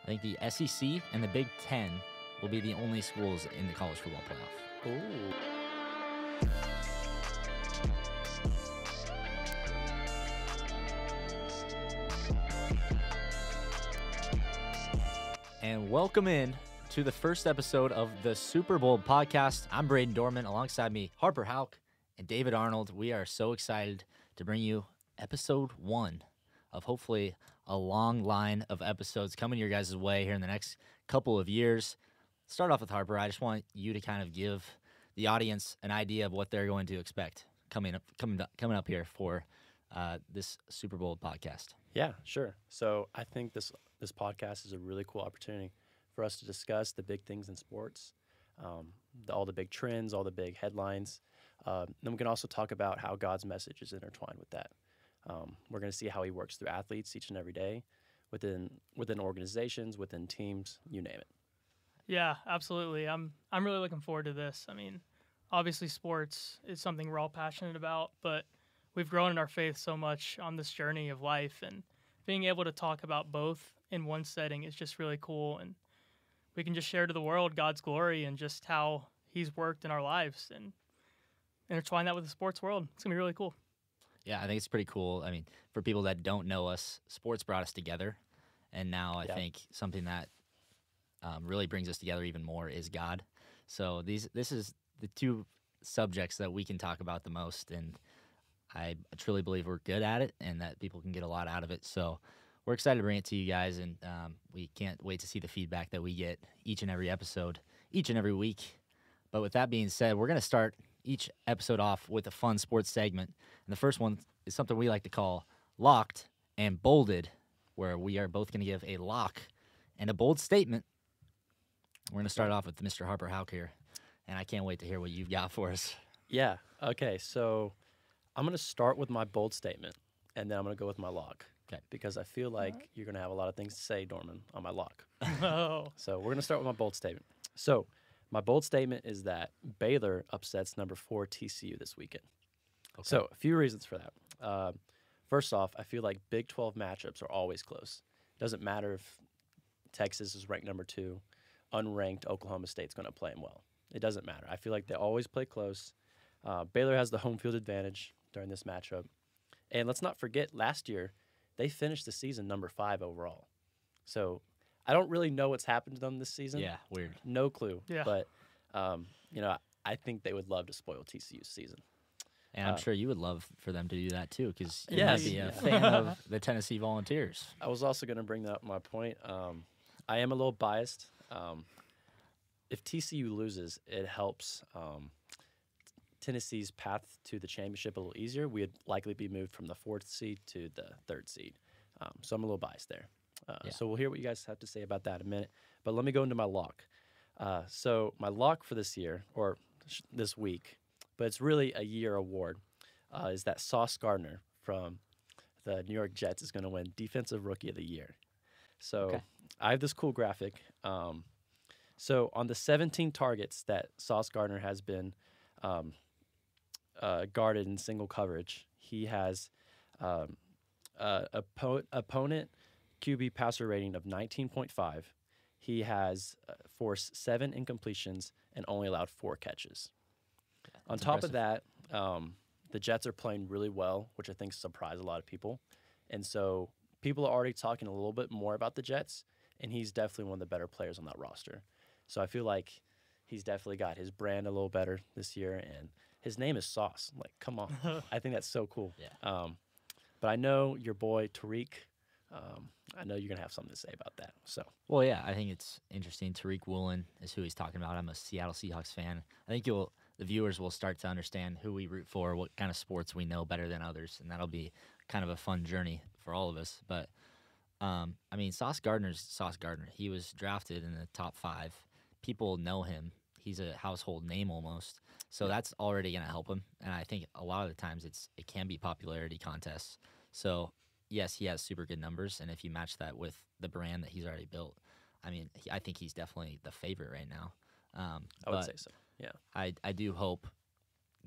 I think the SEC and the Big Ten will be the only schools in the college football playoff. Ooh. And welcome in to the first episode of the Super Bowl podcast. I'm Braden Dorman. Alongside me, Harper Hauk and David Arnold. We are so excited to bring you episode 1 of hopefully a long line of episodes coming your guys' way here in the next couple of years. Start off with Harper. I just want you to kind of give the audience an idea of what they're going to expect coming up here for this Super Bowl podcast. Yeah, sure. So I think this podcast is a really cool opportunity for us to discuss the big things in sports, all the big trends, all the big headlines. Then we can also talk about how God's message is intertwined with that. We're going to see how he works through athletes each and every day, within organizations, within teams, you name it. Yeah, absolutely. I'm really looking forward to this. I mean, obviously sports is something we're all passionate about, but we've grown in our faith so much on this journey of life, and being able to talk about both in one setting is just really cool. And we can just share to the world God's glory and just how he's worked in our lives and intertwine that with the sports world. It's going to be really cool. Yeah, I think it's pretty cool. I mean, for people that don't know us, sports brought us together. And now I think something that really brings us together even more is God. So this is the two subjects that we can talk about the most. And I truly believe we're good at it and that people can get a lot out of it. So we're excited to bring it to you guys. And we can't wait to see the feedback that we get each and every episode, each and every week. But with that being said, we're going to start each episode off with a fun sports segment. And the first one is something we like to call Locked and Bolded, where we are both going to give a lock and a bold statement. We're going to start off with Mr. Harper Hauk here, and I can't wait to hear what you've got for us. Yeah, okay, so I'm going to start with my bold statement, and then I'm going to go with my lock. Okay. Because I feel like you're going to have a lot of things to say, Dorman, on my lock. Oh. So we're going to start with my bold statement. So my bold statement is that Baylor upsets number 4 TCU this weekend. Okay. So a few reasons for that. First off, I feel like Big 12 matchups are always close. It doesn't matter if Texas is ranked number 2, unranked Oklahoma State's going to play them well. It doesn't matter. I feel like they always play close. Baylor has the home field advantage during this matchup. And let's not forget, last year, they finished the season number 5 overall. So I don't really know what's happened to them this season. Yeah, weird. No clue. Yeah. But, I think they would love to spoil TCU's season. And I'm sure you would love for them to do that, too, because you Yes. might be a fan of the Tennessee Volunteers. I was also going to bring that up my point. I am a little biased. If TCU loses, it helps Tennessee's path to the championship a little easier. We'd likely be moved from the 4th seed to the 3rd seed. So I'm a little biased there. So we'll hear what you guys have to say about that in a minute. But let me go into my lock. So my lock for this year, or this week, but it's really a year award, is that Sauce Gardner from the New York Jets is going to win Defensive Rookie of the Year. So I have this cool graphic. So on the 17 targets that Sauce Gardner has been guarded in single coverage, he has opponent QB passer rating of 19.5. He has forced 7 incompletions and only allowed 4 catches. On top of that, the Jets are playing really well, which I think surprised a lot of people. And so people are already talking a little bit more about the Jets, and he's definitely one of the better players on that roster. So I feel like he's definitely got his brand a little better this year, and his name is Sauce. Like, come on. I think that's so cool. Yeah. But I know your boy, Tariq, I know you're going to have something to say about that. So, Well, yeah, I think it's interesting. Tariq Woolen is who he's talking about. I'm a Seattle Seahawks fan. I think the viewers will start to understand who we root for, what kind of sports we know better than others, and that'll be kind of a fun journey for all of us. But, Sauce Gardner's Sauce Gardner. He was drafted in the top 5. People know him. He's a household name almost. So that's already going to help him. And I think a lot of the times it can be popularity contests. So, yes, he has super good numbers. And if you match that with the brand that he's already built, I think he's definitely the favorite right now. I would say so, yeah. I do hope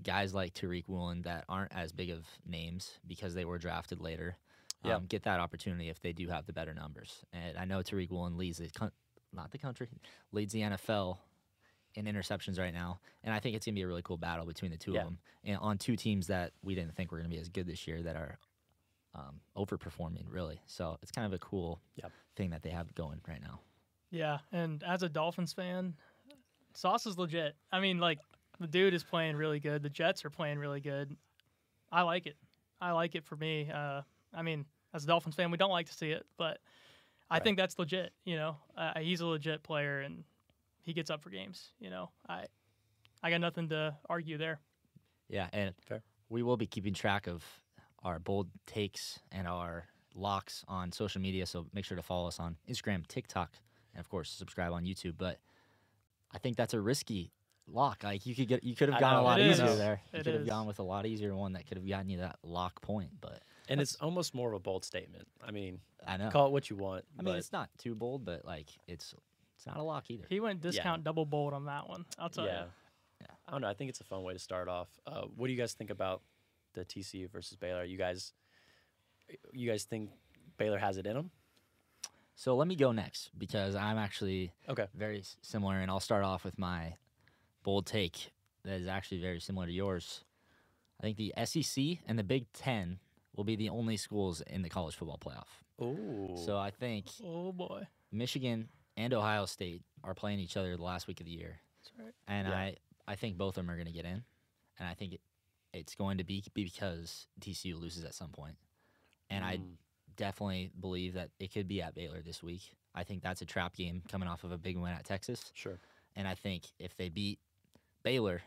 guys like Tariq Woolen that aren't as big of names because they were drafted later get that opportunity if they do have the better numbers. And I know Tariq Woolen leads leads the NFL in interceptions right now, and I think it's gonna be a really cool battle between the two of them, and on two teams that we didn't think were gonna be as good this year that are overperforming really. So it's kind of a cool thing that they have going right now. Yeah, and as a Dolphins fan, Sauce is legit. I mean, like, the dude is playing really good. The Jets are playing really good. I like it. I like it for me. I mean, as a Dolphins fan, we don't like to see it, but I think that's legit. You know, he's a legit player, and he gets up for games. You know, I got nothing to argue there. Yeah, and we will be keeping track of our bold takes and our locks on social media, so make sure to follow us on Instagram, TikTok, and of course subscribe on YouTube. But I think that's a risky lock. Like you could have gone a lot easier there. You could have gone with a lot easier one that could have gotten you that lock point. But it's almost more of a bold statement. I mean, I know. Call it what you want. I mean, it's not too bold, but like it's not a lock either. He went discount double bold on that one. I'll tell you. Yeah. I don't know. I think it's a fun way to start off. What do you guys think about the TCU versus Baylor? You guys think Baylor has it in them? So let me go next because I'm actually very similar, and I'll start off with my bold take that is actually very similar to yours. I think the SEC and the Big Ten will be the only schools in the college football playoff. Oh. So I think Michigan and Ohio State are playing each other the last week of the year. That's right. And I think both of them are going to get in, and I think it's going to be because TCU loses at some point. And I definitely believe that it could be at Baylor this week. I think that's a trap game coming off of a big win at Texas. Sure. And I think if they beat Baylor,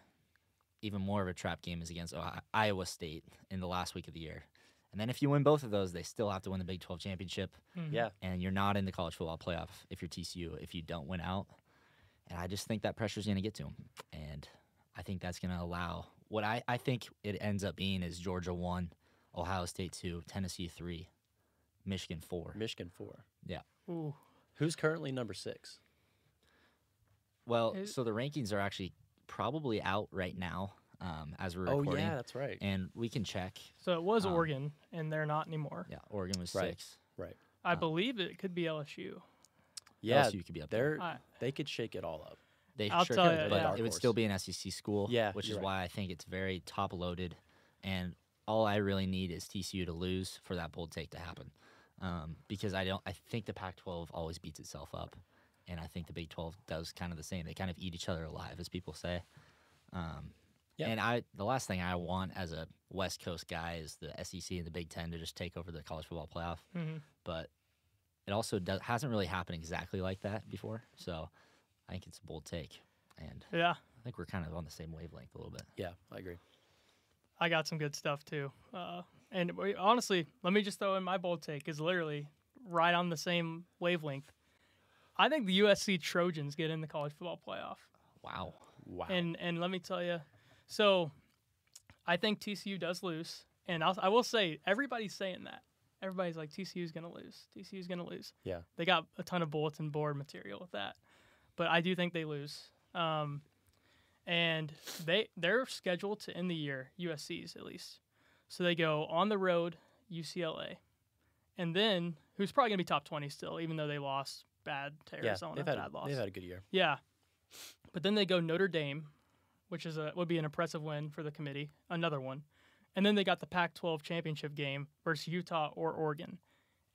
even more of a trap game is against Iowa State in the last week of the year. And then if you win both of those, they still have to win the Big 12 championship. Mm-hmm. Yeah. And you're not in the college football playoff if you're TCU if you don't win out. And I just think that pressure's going to get to them. And I think that's going to allow what I think it ends up being is Georgia 1, Ohio State 2, Tennessee 3, Michigan 4. Michigan 4. Yeah. Ooh. Who's currently number 6? Well, so the rankings are actually probably out right now as we're recording. Oh, yeah, that's right. And we can check. So it was Oregon, and they're not anymore. Yeah, Oregon was Right. 6. Right. I believe it could be LSU. Yeah, LSU could be up there. They could shake it all up. They I'll sure tell could, you, but it would still be an SEC school, Yeah, which is you're why I think it's very top-loaded. And all I really need is TCU to lose for that bold take to happen. Because I think the Pac-12 always beats itself up, and I think the Big 12 does kind of the same. They kind of eat each other alive, as people say. And the last thing I want as a West Coast guy is the SEC and the Big 10 to just take over the college football playoff. Mm-hmm. But it also hasn't really happened exactly like that before, so I think it's a bold take. And I think we're kind of on the same wavelength a little bit. Yeah, I agree. I got some good stuff too. And honestly, let me just throw in my bold take is literally right on the same wavelength. I think the USC Trojans get in the college football playoff. Wow. And let me tell you, so I think TCU does lose, and I will say everybody's saying that. Everybody's like TCU's gonna lose. TCU's gonna lose. Yeah. They got a ton of bulletin board material with that, but I do think they lose. And they're scheduled to end the year, USC's at least. So they go on the road, UCLA, and then who's probably gonna be top 20 still, even though they lost bad to Arizona. They've had a good year. Yeah, but then they go Notre Dame, which would be an impressive win for the committee, another one, and then they got the Pac-12 championship game versus Utah or Oregon,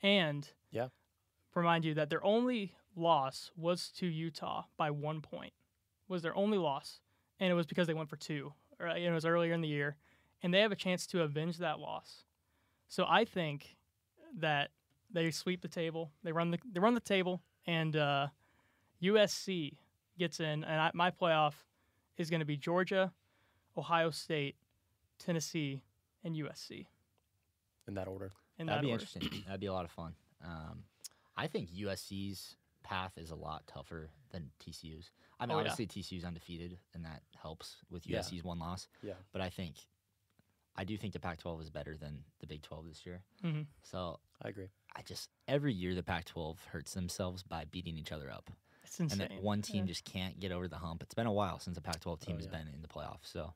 and remind you that their only loss was to Utah by 1 point. Was their only loss, and it was because they went for 2. It was earlier in the year, and they have a chance to avenge that loss. So I think that they sweep the table. They run the table, and USC gets in. And my playoff is going to be Georgia, Ohio State, Tennessee, and USC. In that order. That'd be interesting. That'd be a lot of fun. I think USC's path is a lot tougher than TCU's. I mean, obviously TCU's undefeated, and that helps with USC's one loss. Yeah. But I do think the Pac-12 is better than the Big 12 this year. Mm-hmm. So I agree. Every year the Pac-12 hurts themselves by beating each other up. It's insane. And that one team just can't get over the hump. It's been a while since a Pac-12 team has been in the playoffs. So,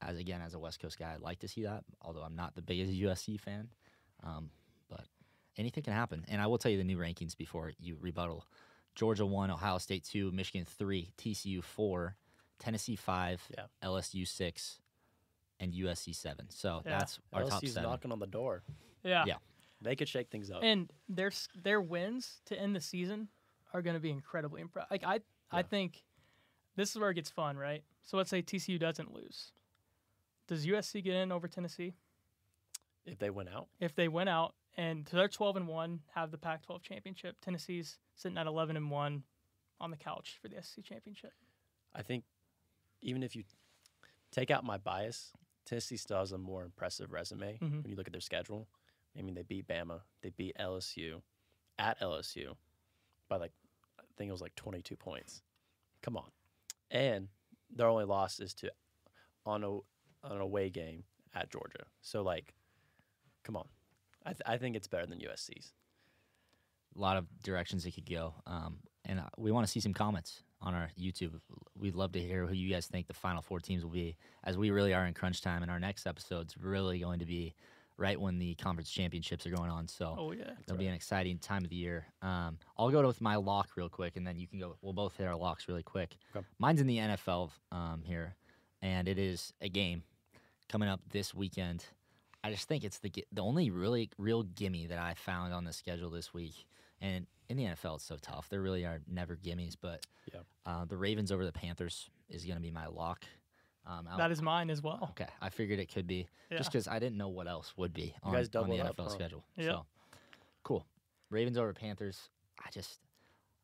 as a West Coast guy, I'd like to see that, although I'm not the biggest USC fan. But anything can happen. And I will tell you the new rankings before you rebuttal. Georgia 1, Ohio State 2, Michigan 3, TCU 4, Tennessee 5, LSU 6, and USC 7. So that's our top LSU's 7. knocking on the door. Yeah. They could shake things up. And their wins to end the season are going to be incredibly impressive. Like I think this is where it gets fun, right? So let's say TCU doesn't lose. Does USC get in over Tennessee? If they win out? If they win out, and so they're 12-1, have the Pac-12 championship. Tennessee's sitting at 11-1 on the couch for the SEC championship. I think even if you take out my bias, Tennessee still has a more impressive resume when you look at their schedule. I mean, they beat Bama. They beat LSU at LSU by I think it was 22 points. Come on. And their only loss is to on an away game at Georgia. So, come on. I think it's better than USC's. A lot of directions it could go. And we want to see some comments on our YouTube. We'd love to hear who you guys think the Final Four teams will be, as we really are in crunch time. And our next episode's really going to be right when the conference championships are going on. So it'll be an exciting time of the year. I'll go with my lock real quick, and then you can go. We'll both hit our locks really quick. Okay. Mine's in the NFL here, and it is a game coming up this weekend. I just think it's the only really real gimme that I found on the schedule this week. And in the NFL, it's so tough. There really are never gimmies, but the Ravens over the Panthers is going to be my lock. That is mine as well. Okay, I figured it could be just because I didn't know what else would be on the NFL schedule. Yep. So cool. Ravens over Panthers.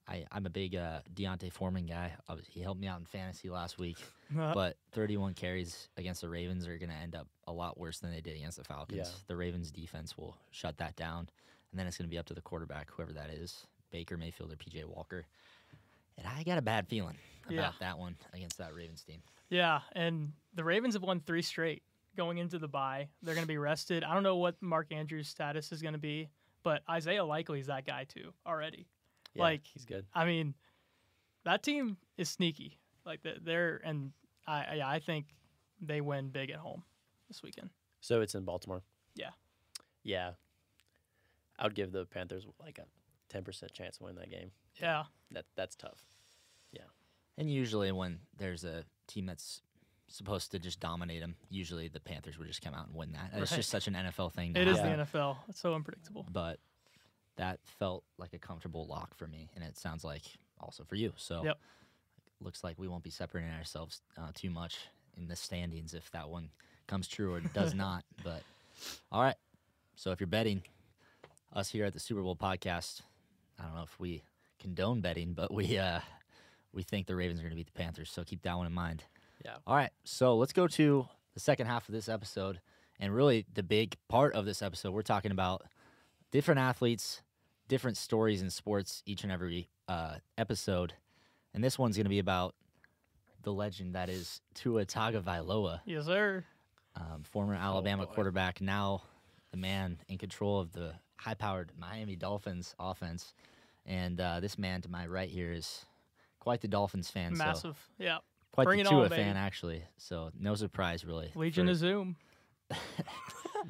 I'm a big Deontay Foreman guy. He helped me out in fantasy last week, but 31 carries against the Ravens are going to end up a lot worse than they did against the Falcons. Yeah. The Ravens defense will shut that down, and then it's going to be up to the quarterback, whoever that is, Baker Mayfield or PJ Walker. And I got a bad feeling about that one against that Ravens team. Yeah, and the Ravens have won 3 straight going into the bye. They're going to be rested. I don't know what Mark Andrews' status is going to be, but Isaiah Likely's that guy too already. Yeah, he's good. I mean, that team is sneaky. I think they win big at home this weekend. So it's in Baltimore? Yeah. Yeah. I would give the Panthers a 10% chance to win that game. Yeah. That's tough. Yeah. And usually when there's a team that's supposed to just dominate them, usually the Panthers would just come out and win that. It's just such an NFL thing. It is the NFL. It's so unpredictable. But that felt like a comfortable lock for me, and it sounds like also for you. So looks like we won't be separating ourselves too much in the standings if that one comes true or does not. But all right. So if you're betting, us here at the Super Bowl podcast, I don't know if we condone betting, but we think the Ravens are going to beat the Panthers. So keep that one in mind. Yeah. All right. So let's go to the second half of this episode, and really the big part of this episode. We're talking about different athletes, different stories in sports each and every episode. And this one's going to be about the legend that is Tua Tagovailoa. Yes, sir. Former Alabama quarterback, now the man in control of the high-powered Miami Dolphins offense. And this man to my right here is quite the Dolphins fan. Massive. So quite Bring the it Tua on, fan, actually. So no surprise, really. Legion of Zoom.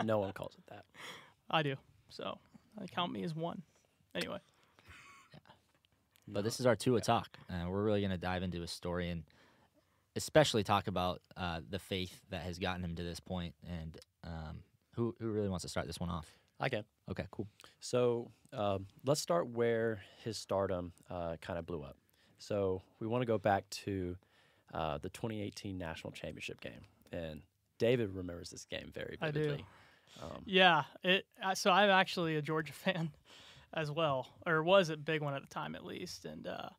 No one calls it that. I do. So count me as one. Anyway. But this is our Tua talk. We're really going to dive into his story and especially talk about the faith that has gotten him to this point. And who really wants to start this one off? I can. Okay, cool. So let's start where his stardom kind of blew up. So we want to go back to the 2018 National Championship game. And David remembers this game very vividly. I do. So I'm actually a Georgia fan as well, or was a big one at the time at least. And I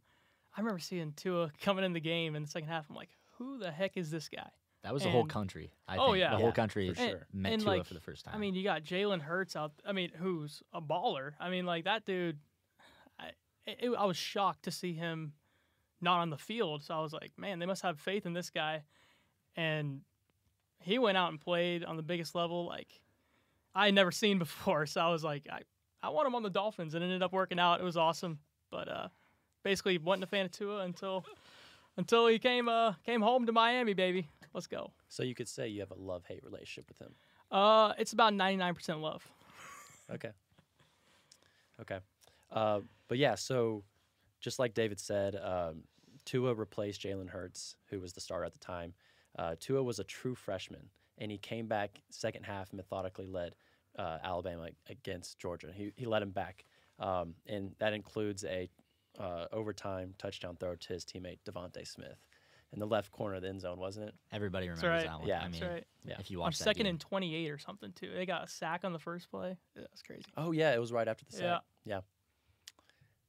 remember seeing Tua coming in the game in the second half. I'm like, who the heck is this guy? That was the whole country. I think. Yeah. The whole country for sure. met Tua for the first time. I mean, you got Jalen Hurts out. I mean, who's a baller. I mean, that dude, I was shocked to see him not on the field. So I was like, man, they must have faith in this guy. And he went out and played on the biggest level I had never seen before. So I was like, I want him on the Dolphins, and it ended up working out. It was awesome. But basically wasn't a fan of Tua until he came home to Miami, baby. Let's go. So you could say you have a love-hate relationship with him. It's about 99% love. Okay. But yeah, so just like David said, Tua replaced Jalen Hurts, who was the starter at the time. Tua was a true freshman, and he came back second half, methodically led Alabama against Georgia. He led him back, and that includes a overtime touchdown throw to his teammate Devontae Smith in the left corner of the end zone, wasn't it? Everybody remembers right. that one. Yeah. I mean, That's right. Yeah. if you On watch that second game. and 28 or something too. They got a sack on the first play. Yeah, that's crazy. Oh yeah, it was right after the sack.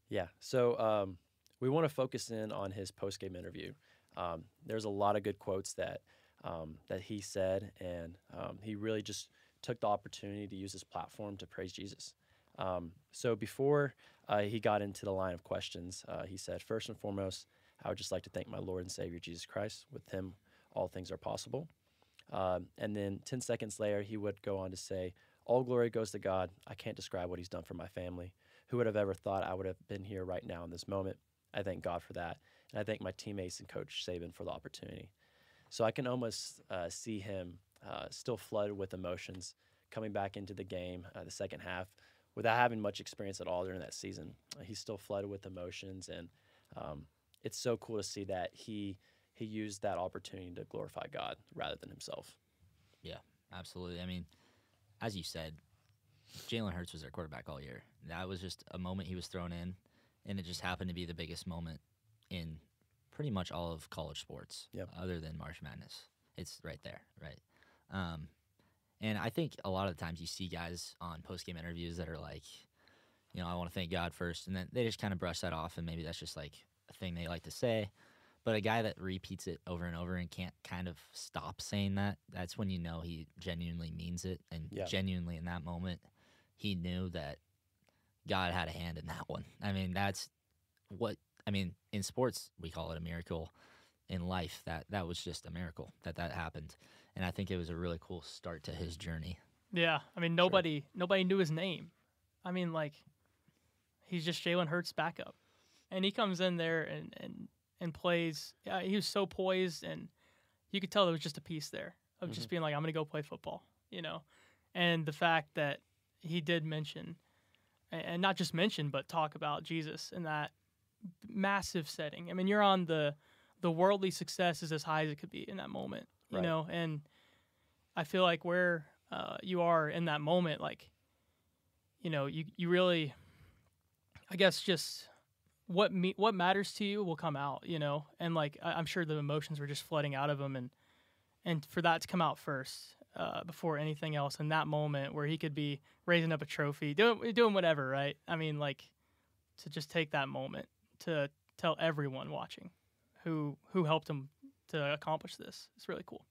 Yeah. So we want to focus in on his post game interview. There's a lot of good quotes that he said, and he really just took the opportunity to use his platform to praise Jesus. So before he got into the line of questions, he said, "First and foremost, I would just like to thank my Lord and Savior Jesus Christ. With him, all things are possible." And then 10 seconds later, he would go on to say, "All glory goes to God. I can't describe what he's done for my family. Who would have ever thought I would have been here right now in this moment? I thank God for that. And I thank my teammates and Coach Saban for the opportunity." So I can almost see him still flooded with emotions coming back into the game the second half without having much experience at all during that season. He's still flooded with emotions, and it's so cool to see that he used that opportunity to glorify God rather than himself. Yeah, absolutely. I mean, as you said, Jalen Hurts was their quarterback all year. That was just a moment he was thrown in, and it just happened to be the biggest moment in pretty much all of college sports, other than March Madness. It's right there, right? And I think a lot of the times you see guys on post-game interviews that are like, I want to thank God first, and then they just kind of brush that off, and maybe that's just like a thing they like to say. But a guy that repeats it over and over and can't kind of stop saying that, that's when you know he genuinely means it. And genuinely in that moment, he knew that God had a hand in that one. I mean, in sports, we call it a miracle. In life, that was just a miracle that happened. And I think it was a really cool start to his journey. Yeah. I mean, nobody knew his name. I mean, like, he's just Jalen Hurts' backup. And he comes in there and plays. Yeah, he was so poised, and you could tell there was just a piece there of just being like, I'm going to go play football, And the fact that he did mention, and not just mention, but talk about Jesus in that massive setting. I mean, you're on the worldly success is as high as it could be in that moment, you know? And I feel like where you are in that moment, like, you really, I guess, just what matters to you will come out, and like I'm sure the emotions were just flooding out of him, and for that to come out first before anything else in that moment where he could be raising up a trophy, doing whatever, right? I mean, like, to just take that moment to tell everyone watching who helped him to accomplish this. It's really cool.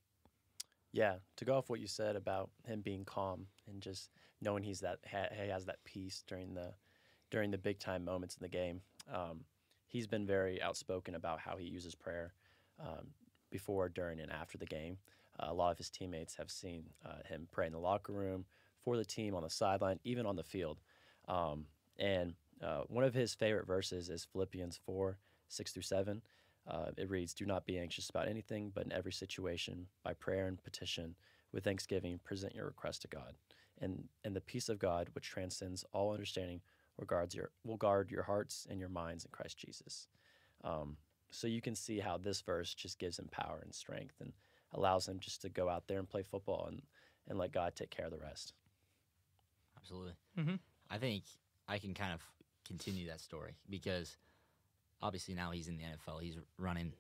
Yeah, to go off what you said about him being calm and just knowing he has that peace during the big time moments in the game. He's been very outspoken about how he uses prayer before, during, and after the game. A lot of his teammates have seen him pray in the locker room, for the team, on the sideline, even on the field. And one of his favorite verses is Philippians 4:6-7. It reads, "Do not be anxious about anything, but in every situation, by prayer and petition, with thanksgiving, present your request to God. And the peace of God, which transcends all understanding, will guard your hearts and your minds in Christ Jesus." So you can see how this verse just gives him power and strength and allows him just to go out there and play football and let God take care of the rest. Absolutely. Mm-hmm. I think I can kind of continue that story because obviously now he's in the NFL. He's running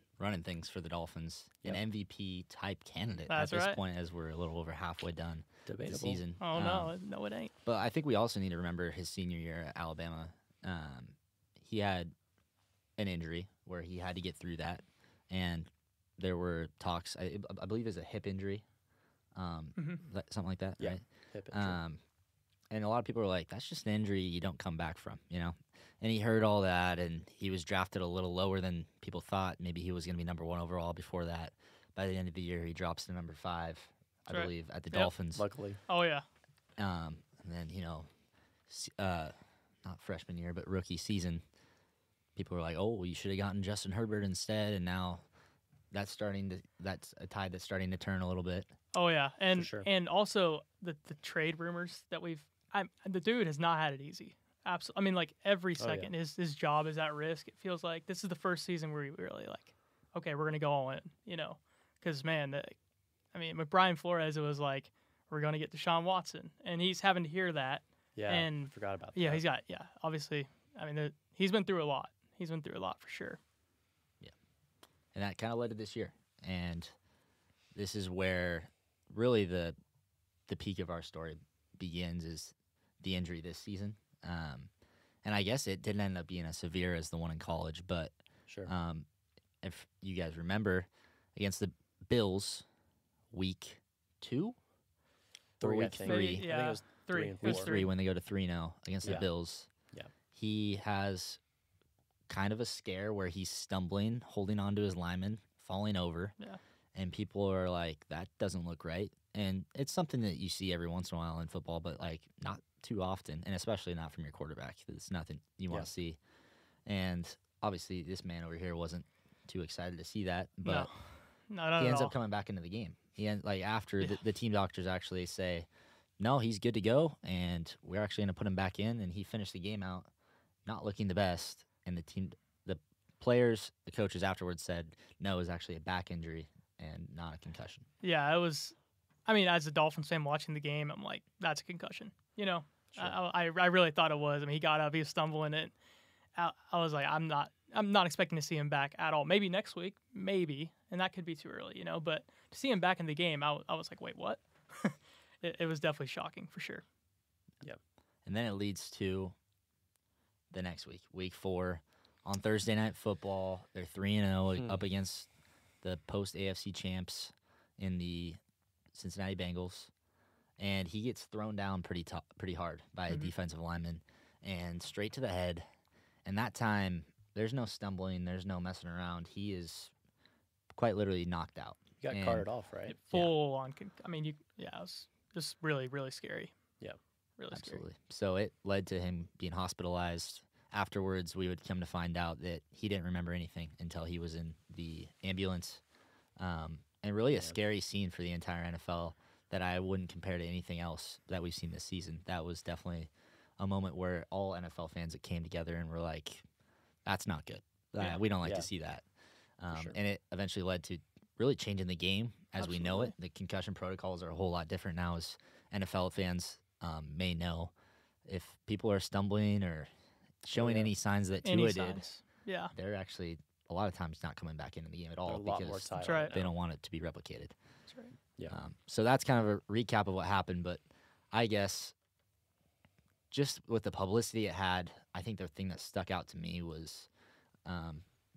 things for the Dolphins. An MVP type candidate at this point, as we're a little over halfway done the season. Oh no, it ain't. But I think we also need to remember his senior year at Alabama. He had an injury where he had to get through that, and there were talks. I believe it's a hip injury, something like that, right? Hip injury. And a lot of people were like, "That's just an injury you don't come back from," And he heard all that, and he was drafted a little lower than people thought. Maybe he was going to be number 1 overall before that. By the end of the year, he drops to number 5, I believe, at the Dolphins. Luckily. Oh, yeah. And then, not freshman year, but rookie season, people were like, "Oh, well, you should have gotten Justin Herbert instead," and now that's a tide that's starting to turn a little bit. Oh, yeah. And sure. and also the trade rumors that we've the dude has not had it easy. Absolutely. I mean, like every Oh, yeah. second, his job is at risk. It feels like this is the first season where we really like, okay, we're gonna go all in, because man, with Brian Flores, it was like we're gonna get Deshaun Watson, and he's having to hear that. Yeah, And I forgot about that. Yeah, obviously, he's been through a lot. He's been through a lot for sure. Yeah, and that kind of led to this year, and this is where really the peak of our story begins, is the injury this season. And I guess it didn't end up being as severe as the one in college, but Sure. if you guys remember, against the Bills, week 2 or Three, I week think. 3, I think it was 3 and 4. week 3 when they go to 3-0 against the Yeah. Bills. Yeah. He has kind of a scare where he's stumbling, holding onto his lineman, falling over. Yeah. And people are like, that doesn't look right. And it's something that you see every once in a while in football, but like not too often, and especially not from your quarterback. It's nothing you want to see. And obviously, this man over here wasn't too excited to see that, but not he at ends all. up coming back into the game. After the team doctors actually say, no, he's good to go, and we're actually going to put him back in. And he finished the game out not looking the best. And the players, the coaches afterwards said, no, it was actually a back injury and not a concussion. Yeah, it was. As a Dolphins fan watching the game, I'm like, that's a concussion. Sure. I really thought it was. He got up, he was stumbling it. I was like, I'm not expecting to see him back at all. Maybe next week, maybe, and that could be too early, But to see him back in the game, I was like, wait, what? It was definitely shocking for sure. Yep. And then it leads to the next week, week 4, on Thursday Night Football. They're 3-0 up against the post AFC champs in the Cincinnati Bengals, and he gets thrown down pretty hard by a defensive lineman, and straight to the head. And that time, there's no stumbling, there's no messing around. He is quite literally knocked out. You got carted off, right? Full on. It was just really, really scary. Yeah. Really Absolutely. So it led to him being hospitalized. Afterwards, we would come to find out that he didn't remember anything until he was in the ambulance. And really a scary scene for the entire NFL that I wouldn't compare to anything else that we've seen this season. That was definitely a moment where all NFL fans came together and were like, that's not good. We don't like to see that. Sure. And it eventually led to really changing the game as we know it. Absolutely. The concussion protocols are a whole lot different now, as NFL fans may know. If people are stumbling or showing any signs that Tua did, signs. Yeah. they're actually a lot of times not coming back into the game at all They're a lot more because tied That's right. they don't want it to be replicated. That's right. Yeah. So that's kind of a recap of what happened. But I guess just with the publicity it had, I think the thing that stuck out to me was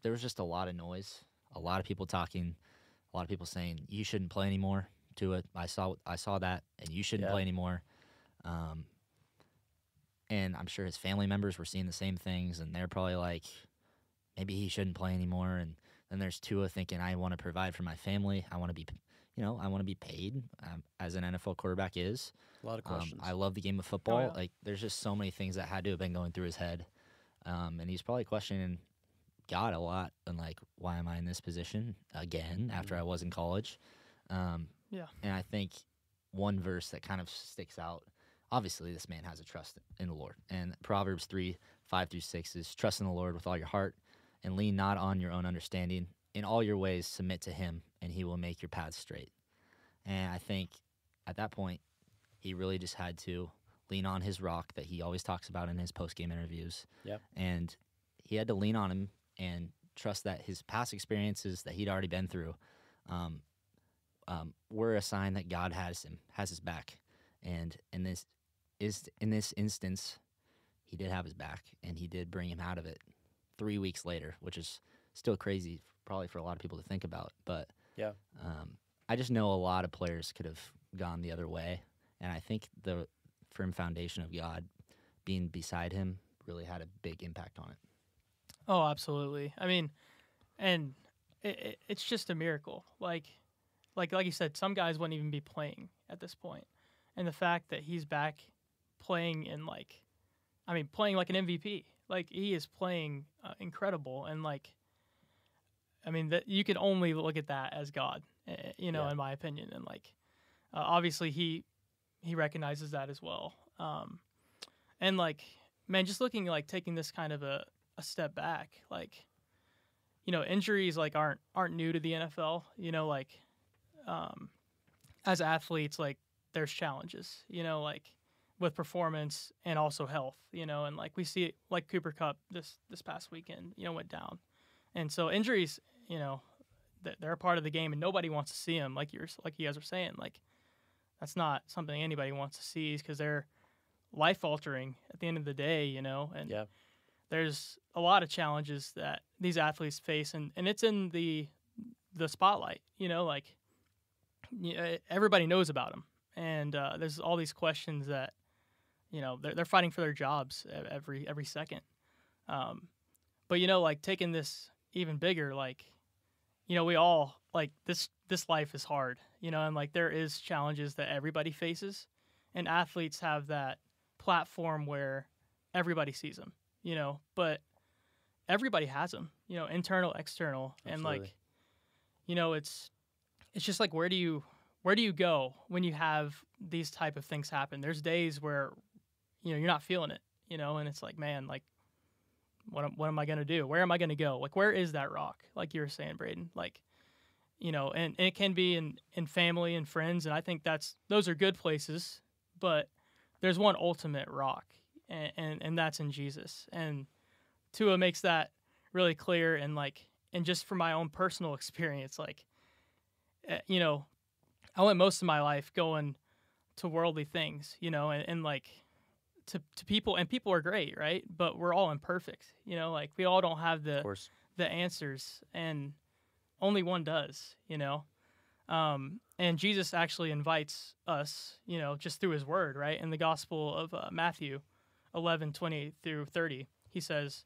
there was just a lot of noise, a lot of people talking, a lot of people saying you shouldn't play anymore. Tua, I saw that, and you shouldn't play anymore. And I'm sure his family members were seeing the same things, and they're probably like, maybe he shouldn't play anymore. And then there's Tua thinking, I want to provide for my family. I want to be, I want to be paid as an NFL quarterback is. A lot of questions. I love the game of football. Oh, yeah. Like, there's just so many things that had to have been going through his head. And he's probably questioning God a lot and, like, why am I in this position again after I was in college? Yeah. And I think one verse that kind of sticks out, obviously this man has a trust in the Lord. And Proverbs 3:5-6 is, trust in the Lord with all your heart and lean not on your own understanding. In all your ways submit to him, and he will make your paths straight. And I think at that point, he really just had to lean on his rock that he always talks about in his post-game interviews. Yep. And he had to lean on him and trust that his past experiences that he'd already been through were a sign that God has his back. And in this instance, he did have his back, and he did bring him out of it 3 weeks later, which is still crazy probably for a lot of people to think about. But Yeah. I just know a lot of players could have gone the other way, and I think the firm foundation of God being beside him really had a big impact on it. Oh, absolutely. I mean, and it's just a miracle. Like you said, some guys wouldn't even be playing at this point, and the fact that he's back playing playing like an MVP. Like, he is playing incredible, and that you could only look at that as God, in my opinion. And obviously he recognizes that as well. And like, man, just looking like taking this kind of a step back, like, injuries like aren't new to the NFL. Like, as athletes, like there's challenges, like with performance and also health, and like we see it, like Cooper Cup this past weekend, went down, and so injuries, they're a part of the game, and nobody wants to see them. Like you guys were saying, like that's not something anybody wants to see because they're life altering at the end of the day, and Yeah. there's a lot of challenges that these athletes face, and it's in the spotlight, like everybody knows about them, and there's all these questions that they're fighting for their jobs every second. But like taking this even bigger, like we all like this life is hard, and like there is challenges that everybody faces, and athletes have that platform where everybody sees them, but everybody has them, internal, external. Absolutely. And like it's just like where do you go when you have these type of things happen? There's days where you're not feeling it, and it's like, man, like what am I going to do? Where am I going to go? Like where is that rock? Like you were saying, Braden, like and it can be in family and friends, and I think those are good places, but there's one ultimate rock, and that's in Jesus. And Tua makes that really clear, and just from my own personal experience, like I went most of my life going to worldly things, and like to people, and people are great, right? But we're all imperfect, like we all don't have the answers, and only one does, and Jesus actually invites us, just through his word, right? In the Gospel of Matthew 11:28 through 30, he says,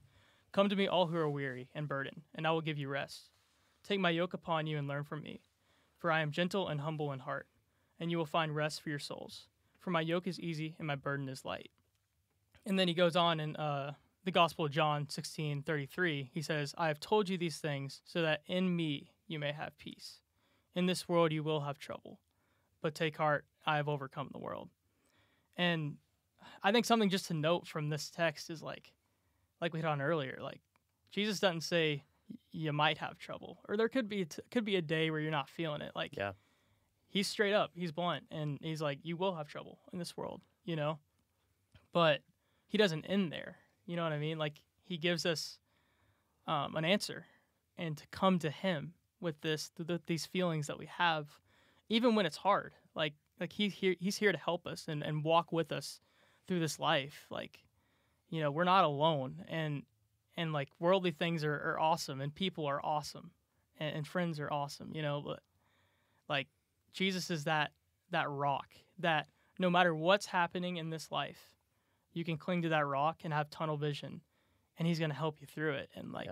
"Come to me, all who are weary and burdened, and I will give you rest. Take my yoke upon you and learn from me, for I am gentle and humble in heart, and you will find rest for your souls. For my yoke is easy and my burden is light." And then he goes on in the Gospel of John 16:33, he says, "I have told you these things so that in me you may have peace. In this world you will have trouble, but take heart, I have overcome the world." And I think something just to note from this text is like we hit on earlier, like Jesus doesn't say you might have trouble, or there could be a day where you're not feeling it. Like, yeah, he's straight up, he's blunt, and he's like, you will have trouble in this world, but he doesn't end there. You know what I mean? Like, he gives us an answer, and to come to him with these feelings that we have, even when it's hard. Like he's here to help us and walk with us through this life. Like, we're not alone, and like worldly things are awesome, and people are awesome, and friends are awesome, but like Jesus is that rock that no matter what's happening in this life, you can cling to that rock and have tunnel vision, and he's going to help you through it. And like,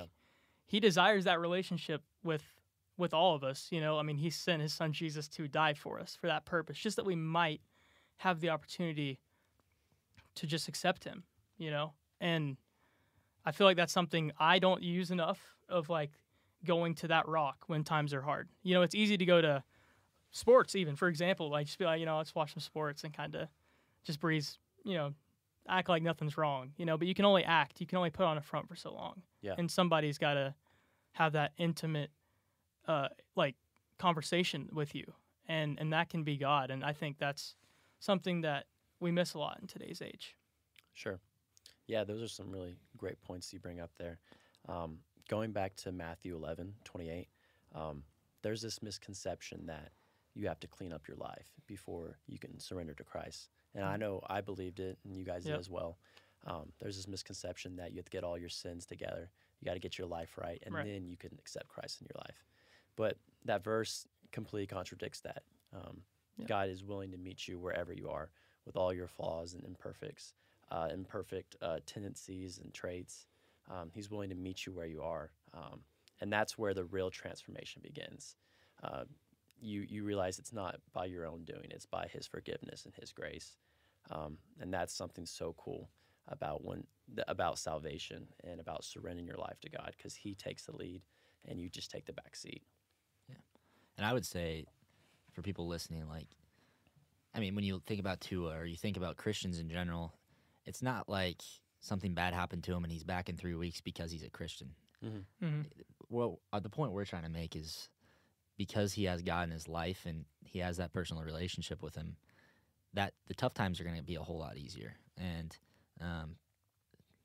he desires that relationship with all of us, I mean, he sent his son Jesus to die for us for that purpose, just that we might have the opportunity to just accept him, and I feel like that's something I don't use enough, of like going to that rock when times are hard. It's easy to go to sports, even, for example, like just be like, let's watch some sports and kind of just breeze, act like nothing's wrong, but you can only put on a front for so long. Yeah. And somebody's got to have that intimate, like conversation with you. And that can be God. And I think that's something that we miss a lot in today's age. Sure. Yeah, those are some really great points you bring up there. Going back to Matthew 11:28, there's this misconception that you have to clean up your life before you can surrender to Christ. And I know I believed it, and you guys did as well. There's this misconception that you have to get all your sins together. You got to get your life right, and then you can accept Christ in your life. But that verse completely contradicts that. God is willing to meet you wherever you are, with all your flaws and imperfect tendencies and traits. He's willing to meet you where you are. And that's where the real transformation begins. You realize it's not by your own doing, it's by his forgiveness and his grace. And that's something so cool about salvation and about surrendering your life to God, because he takes the lead and you just take the back seat. Yeah. And I would say for people listening, like, I mean, when you think about Tua, or you think about Christians in general, it's not like something bad happened to him and he's back in 3 weeks because he's a Christian. Mm-hmm. Mm-hmm. Well, the point we're trying to make is because he has God in his life and he has that personal relationship with him, that the tough times are going to be a whole lot easier. And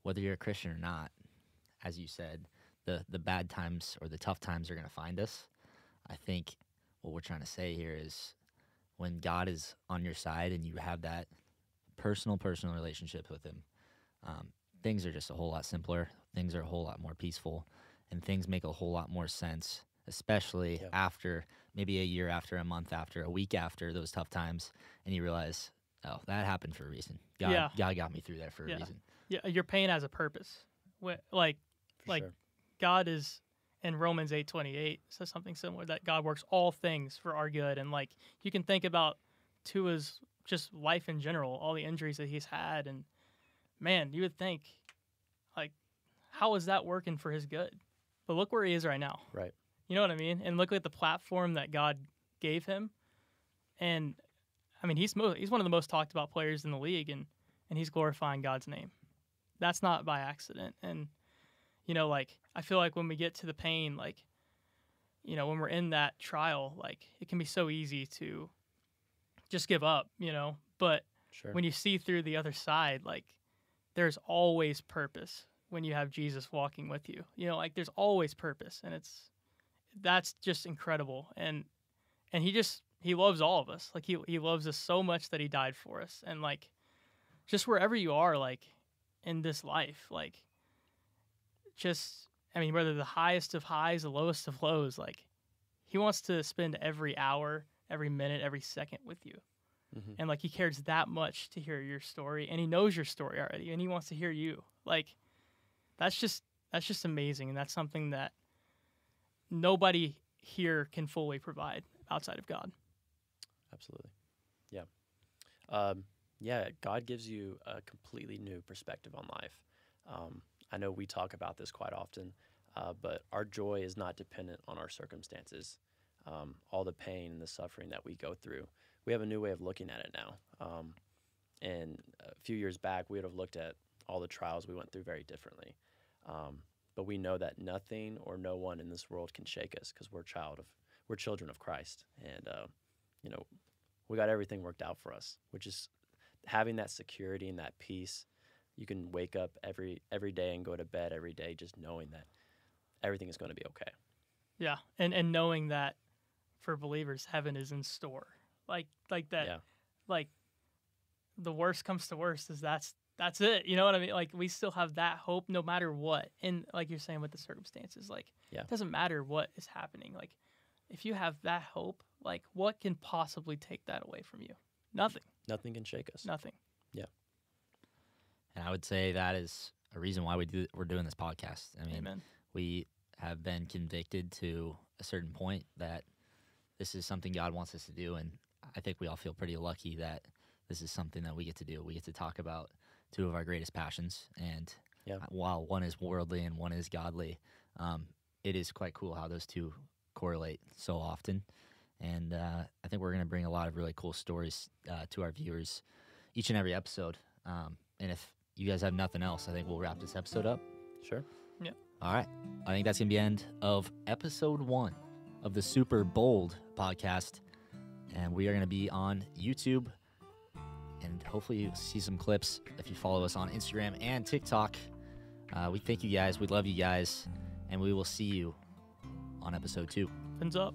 whether you're a Christian or not, as you said, the bad times or the tough times are going to find us. I think what we're trying to say here is when God is on your side and you have that personal relationship with him, things are just a whole lot simpler. Things are a whole lot more peaceful, and things make a whole lot more sense, especially after maybe a year after, a month after, a week after those tough times, and you realize, oh, that happened for a reason. God got me through that for a reason. Yeah, your pain has a purpose. Like Sure. God is in Romans 8:28 says something similar, that God works all things for our good. And like you can think about Tua's just life in general, all the injuries that he's had, and man, you would think, like, how is that working for his good? But look where he is right now. Right. You know what I mean? And look at the platform that God gave him. And I mean, he's one of the most talked about players in the league, and he's glorifying God's name. That's not by accident. And you know, like, I feel like when we get to the pain, like, you know, when we're in that trial, like, it can be so easy to just give up, you know. But Sure. when you see through the other side, like, there's always purpose when you have Jesus walking with you. You know, like, there's always purpose, and that's just incredible. And he loves all of us. Like, he loves us so much that he died for us. And like, just wherever you are, like, in this life, like, just, I mean, whether the highest of highs, the lowest of lows, like, he wants to spend every hour, every minute, every second with you. Mm-hmm. And like, he cares that much to hear your story, and he knows your story already, and he wants to hear you. Like, that's just amazing. And that's something that nobody here can fully provide outside of God. Absolutely. Yeah. Yeah, God gives you a completely new perspective on life. I know we talk about this quite often, but our joy is not dependent on our circumstances. All the pain and the suffering that we go through, we have a new way of looking at it now. And a few years back, we would have looked at all the trials we went through very differently. But we know that nothing or no one in this world can shake us because we're children of Christ. And, you know, we got everything worked out for us, which is having that security and that peace. You can wake up every day and go to bed every day just knowing that everything is going to be okay. Yeah, and knowing that for believers, heaven is in store. Like that. Yeah. Like, the worst comes to worst is that's it. You know what I mean? Like, we still have that hope no matter what. And like you're saying with the circumstances, like, it doesn't matter what is happening. Like, if you have that hope, like, what can possibly take that away from you? Nothing. Nothing can shake us. Nothing. Yeah. And I would say that is a reason why we're doing this podcast. I mean, Amen. we have been convicted to a certain point that this is something God wants us to do, and I think we all feel pretty lucky that this is something that we get to do. We get to talk about two of our greatest passions, and while one is worldly and one is godly, it is quite cool how those two correlate so often. And I think we're going to bring a lot of really cool stories to our viewers each and every episode. And if you guys have nothing else, I think we'll wrap this episode up. Sure. Yeah. All right. I think that's going to be the end of episode 1 of the Super Bold podcast. And we are going to be on YouTube. And hopefully you see some clips if you follow us on Instagram and TikTok. We thank you guys. We love you guys. And we will see you on episode 2. Fins up.